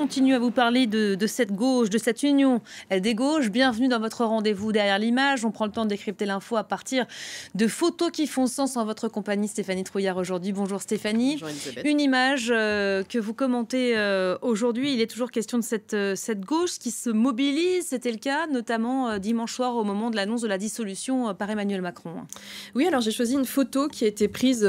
continue à vous parler de cette gauche, de cette union des gauches. Bienvenue dans votre rendez-vous derrière l'image. On prend le temps de décrypter l'info à partir de photos qui font sens en votre compagnie. Stéphanie Trouillard aujourd'hui. Bonjour Stéphanie. Bonjour Elisabeth. Une image que vous commentez aujourd'hui. Il est toujours question de cette gauche qui se mobilise. C'était le cas notamment dimanche soir au moment de l'annonce de la dissolution par Emmanuel Macron. Oui, alors j'ai choisi une photo qui a été prise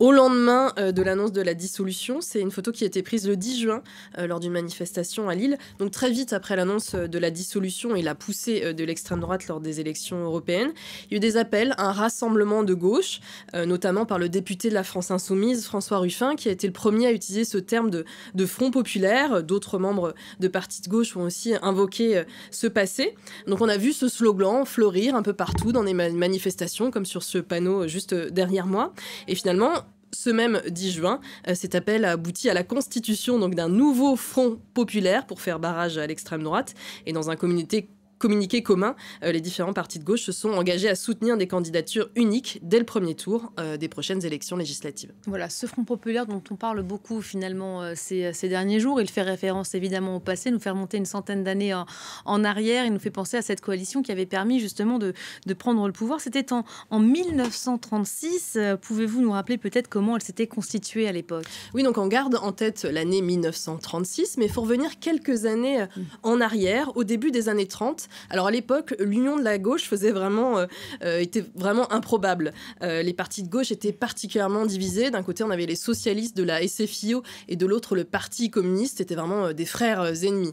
au lendemain de l'annonce de la dissolution. C'est une photo qui a été prise le 10 juin lors d'une manifestation à Lille. Donc très vite après l'annonce de la dissolution et la poussée de l'extrême droite lors des élections européennes, il y a eu des appels à un rassemblement de gauche, notamment par le député de la France Insoumise, François Ruffin, qui a été le premier à utiliser ce terme de front populaire. D'autres membres de partis de gauche ont aussi invoqué ce passé. Donc on a vu ce slogan fleurir un peu partout dans des manifestations, comme sur ce panneau juste derrière moi. Et finalement, ce même 10 juin, cet appel a abouti à la constitution donc, d'un nouveau front populaire pour faire barrage à l'extrême droite. Et dans un communiqué commun, les différents partis de gauche se sont engagés à soutenir des candidatures uniques dès le premier tour des prochaines élections législatives. Voilà, ce Front populaire dont on parle beaucoup finalement ces derniers jours, il fait référence évidemment au passé, nous fait remonter une centaine d'années en arrière, il nous fait penser à cette coalition qui avait permis justement de prendre le pouvoir. C'était en 1936. Pouvez-vous nous rappeler peut-être comment elle s'était constituée à l'époque? Oui, donc on garde en tête l'année 1936, mais il faut revenir quelques années en arrière, au début des années 30. Alors à l'époque, l'union de la gauche était vraiment improbable. Les partis de gauche étaient particulièrement divisés. D'un côté, on avait les socialistes de la SFIO et de l'autre, le Parti communiste. C'était vraiment des frères ennemis.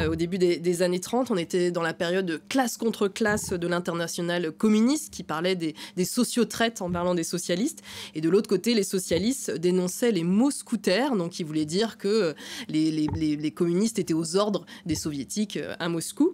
Au début des années 30, on était dans la période de classe contre classe de l'internationale communiste qui parlait des sociotraites en parlant des socialistes. Et de l'autre côté, les socialistes dénonçaient les mousquetaires, donc qui voulait dire que les communistes étaient aux ordres des soviétiques à Moscou.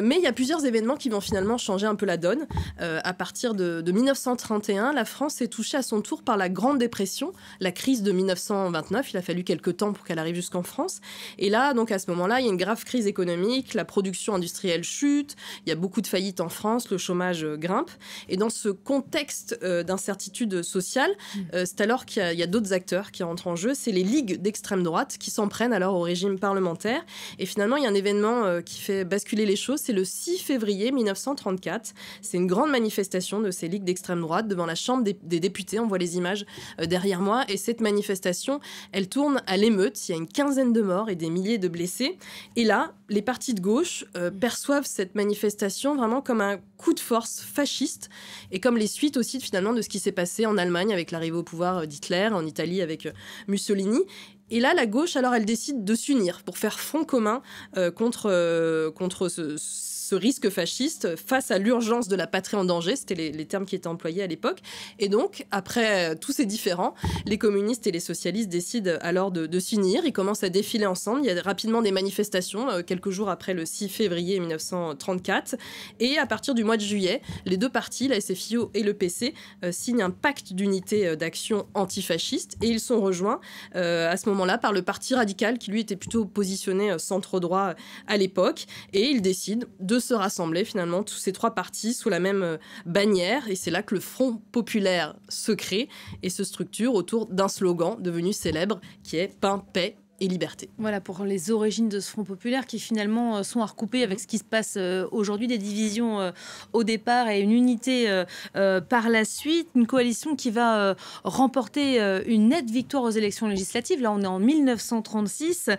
Mais il y a plusieurs événements qui vont finalement changer un peu la donne. À partir de 1931, la France est touchée à son tour par la Grande Dépression, la crise de 1929. Il a fallu quelques temps pour qu'elle arrive jusqu'en France. Et là, donc à ce moment-là, il y a une grave crise économique, la production industrielle chute, il y a beaucoup de faillites en France, le chômage grimpe. Et dans ce contexte d'incertitude sociale, c'est alors qu'il y a d'autres acteurs qui rentrent en jeu. C'est les ligues d'extrême droite qui s'en prennent alors au régime parlementaire. Et finalement, il y a un événement qui fait basculer les choses. C'est le 6 février 1934. C'est une grande manifestation de ces ligues d'extrême droite devant la Chambre des députés. On voit les images derrière moi. Et cette manifestation, elle tourne à l'émeute. Il y a une quinzaine de morts et des milliers de blessés. Et là, les partis de gauche perçoivent cette manifestation vraiment comme un coup de force fasciste et comme les suites aussi finalement de ce qui s'est passé en Allemagne avec l'arrivée au pouvoir d'Hitler, en Italie avec Mussolini. Et là, la gauche, alors, elle décide de s'unir pour faire front commun contre ce risque fasciste face à l'urgence de la patrie en danger. C'était les termes qui étaient employés à l'époque. Et donc, après tous ces différends, les communistes et les socialistes décident alors de s'unir. Ils commencent à défiler ensemble. Il y a rapidement des manifestations, quelques jours après le 6 février 1934. Et à partir du mois de juillet, les deux partis, la SFIO et le PC, signent un pacte d'unité d'action antifasciste. Et ils sont rejoints à ce moment-là par le Parti radical, qui lui était plutôt positionné centre-droit à l'époque. Et ils décident de se rassembler finalement tous ces trois partis sous la même bannière, et c'est là que le Front populaire se crée et se structure autour d'un slogan devenu célèbre qui est pain, paix et liberté. Voilà pour les origines de ce Front populaire qui finalement sont à recouper avec ce qui se passe aujourd'hui, des divisions au départ et une unité par la suite, une coalition qui va remporter une nette victoire aux élections législatives. Là on est en 1936,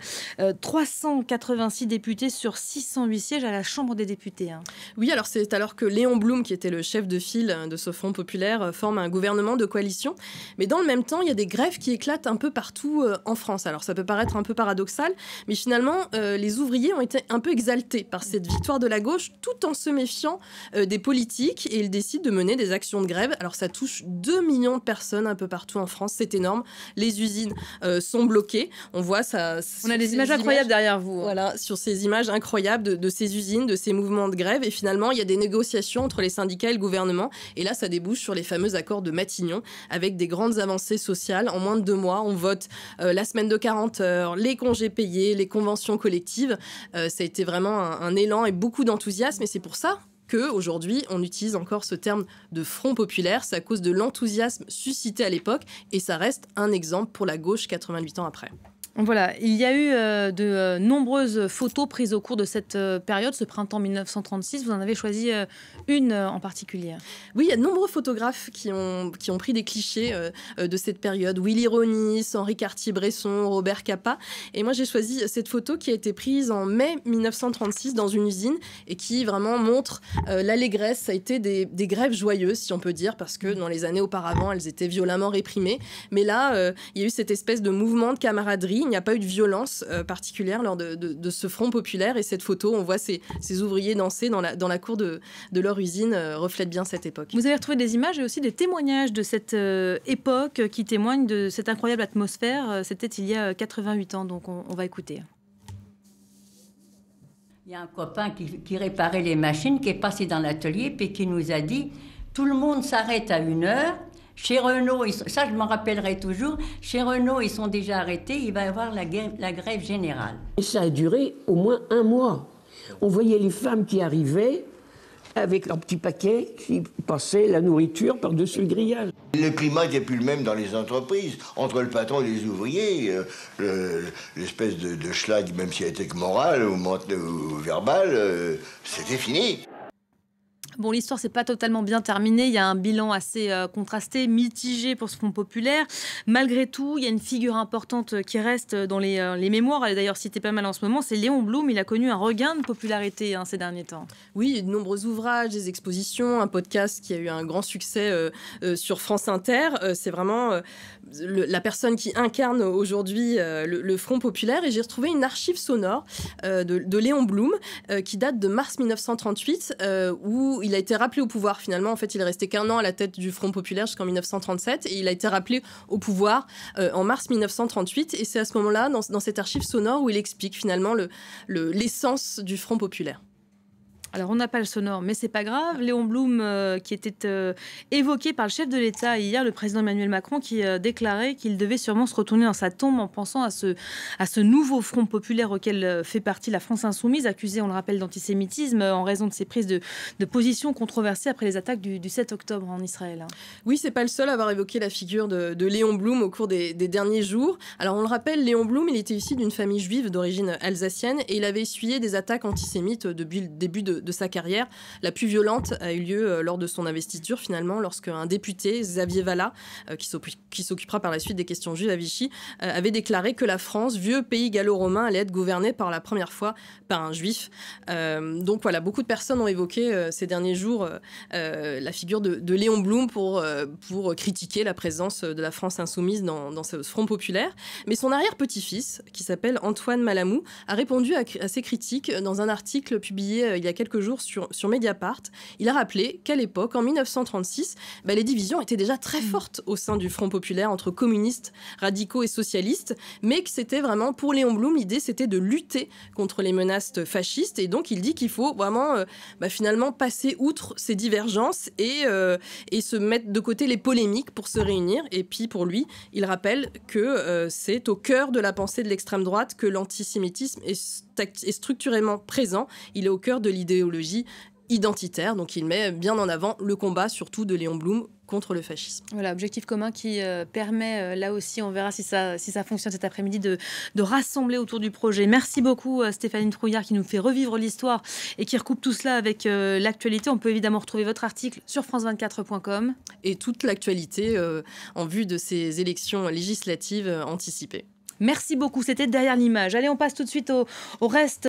386 députés sur 608 sièges à la Chambre des députés. Oui, alors c'est alors que Léon Blum, qui était le chef de file de ce Front populaire, forme un gouvernement de coalition, mais dans le même temps il y a des grèves qui éclatent un peu partout en France. Alors ça peut paraître un peu paradoxal, mais finalement, les ouvriers ont été un peu exaltés par cette victoire de la gauche, tout en se méfiant des politiques, et ils décident de mener des actions de grève. Alors ça touche 2 millions de personnes un peu partout en France, c'est énorme. Les usines sont bloquées. On voit ça. On a des images incroyables derrière vous. Voilà, sur ces images incroyables de ces usines, de ces mouvements de grève, et finalement, il y a des négociations entre les syndicats et le gouvernement, et là, ça débouche sur les fameux accords de Matignon, avec des grandes avancées sociales. En moins de 2 mois, on vote la semaine de 40 heures, les congés payés, les conventions collectives. Ça a été vraiment un élan et beaucoup d'enthousiasme, et c'est pour ça qu'aujourd'hui, on utilise encore ce terme de Front populaire. C'est à cause de l'enthousiasme suscité à l'époque, et ça reste un exemple pour la gauche 88 ans après. Voilà, il y a eu de nombreuses photos prises au cours de cette période, ce printemps 1936. Vous en avez choisi une en particulier. Oui, il y a de nombreux photographes qui ont pris des clichés de cette période. Willy Ronis, Henri Cartier-Bresson, Robert Capa. Et moi, j'ai choisi cette photo qui a été prise en mai 1936 dans une usine et qui vraiment montre l'allégresse. Ça a été des grèves joyeuses, si on peut dire, parce que dans les années auparavant, elles étaient violemment réprimées. Mais là, il y a eu cette espèce de mouvement de camaraderie. Il n'y a pas eu de violence particulière lors de ce front populaire. Et cette photo, on voit ces ouvriers danser dans la cour de leur usine, reflète bien cette époque. Vous avez retrouvé des images et aussi des témoignages de cette époque qui témoignent de cette incroyable atmosphère. C'était il y a 88 ans, donc on va écouter. Il y a un copain qui réparait les machines, qui est passé dans l'atelier, puis qui nous a dit « Tout le monde s'arrête à 1h. Chez Renault, ça je m'en rappellerai toujours, chez Renault, ils sont déjà arrêtés, il va y avoir la grève générale. » Et ça a duré au moins 1 mois. On voyait les femmes qui arrivaient avec leur petit paquet, qui passaient la nourriture par-dessus le grillage. Le climat n'était plus le même dans les entreprises. Entre le patron et les ouvriers, l'espèce de schlag, même s'il était que moral ou verbal, c'était fini. Bon, l'histoire, c'est pas totalement bien terminée. Il y a un bilan assez contrasté, mitigé pour ce Front populaire. Malgré tout, il y a une figure importante qui reste dans les mémoires. Elle est d'ailleurs citée pas mal en ce moment. C'est Léon Blum. Il a connu un regain de popularité ces derniers temps. Oui, de nombreux ouvrages, des expositions, un podcast qui a eu un grand succès sur France Inter. C'est vraiment la personne qui incarne aujourd'hui le Front populaire. Et j'ai retrouvé une archive sonore de Léon Blum qui date de mars 1938 où il a été rappelé au pouvoir finalement. En fait, il est resté qu'1 an à la tête du Front populaire jusqu'en 1937 et il a été rappelé au pouvoir en mars 1938. Et c'est à ce moment-là, dans cette archive sonore, où il explique finalement l'essence du Front populaire. Alors, on n'a pas le sonore, mais c'est pas grave. Léon Blum, qui était évoqué par le chef de l'État hier, le président Emmanuel Macron, qui déclarait qu'il devait sûrement se retourner dans sa tombe en pensant à ce nouveau Front populaire auquel fait partie la France insoumise, accusée, on le rappelle, d'antisémitisme en raison de ses prises de position controversées après les attaques du 7 octobre en Israël. Oui, c'est pas le seul à avoir évoqué la figure de Léon Blum au cours des derniers jours. Alors, on le rappelle, Léon Blum, il était issu d'une famille juive d'origine alsacienne et il avait essuyé des attaques antisémites depuis le début de sa carrière. La plus violente a eu lieu lors de son investiture, finalement, lorsqu'un député, Xavier Vallat, qui s'occupera par la suite des questions juives à Vichy, avait déclaré que la France, vieux pays gallo-romain, allait être gouvernée par la première fois par un juif. Donc voilà, beaucoup de personnes ont évoqué ces derniers jours la figure de Léon Blum pour critiquer la présence de la France insoumise dans ce Front populaire. Mais son arrière-petit-fils, qui s'appelle Antoine Malamud, a répondu à ces critiques dans un article publié il y a quelques jours sur Mediapart. Il a rappelé qu'à l'époque, en 1936, les divisions étaient déjà très fortes au sein du Front populaire entre communistes, radicaux et socialistes, mais que c'était vraiment, pour Léon Blum, l'idée c'était de lutter contre les menaces fascistes. Et donc il dit qu'il faut vraiment finalement passer outre ces divergences et se mettre de côté les polémiques pour se réunir. Et puis pour lui, il rappelle que c'est au cœur de la pensée de l'extrême droite que l'antisémitisme est structurellement présent. Il est au cœur de l'idéologie identitaire, donc il met bien en avant le combat surtout de Léon Blum contre le fascisme. Voilà, objectif commun qui permet, là aussi, on verra si ça fonctionne cet après-midi, de rassembler autour du projet. Merci beaucoup Stéphanie Trouillard qui nous fait revivre l'histoire et qui recoupe tout cela avec l'actualité. On peut évidemment retrouver votre article sur france24.com. Et toute l'actualité en vue de ces élections législatives anticipées. Merci beaucoup, c'était Derrière l'image. Allez, on passe tout de suite au reste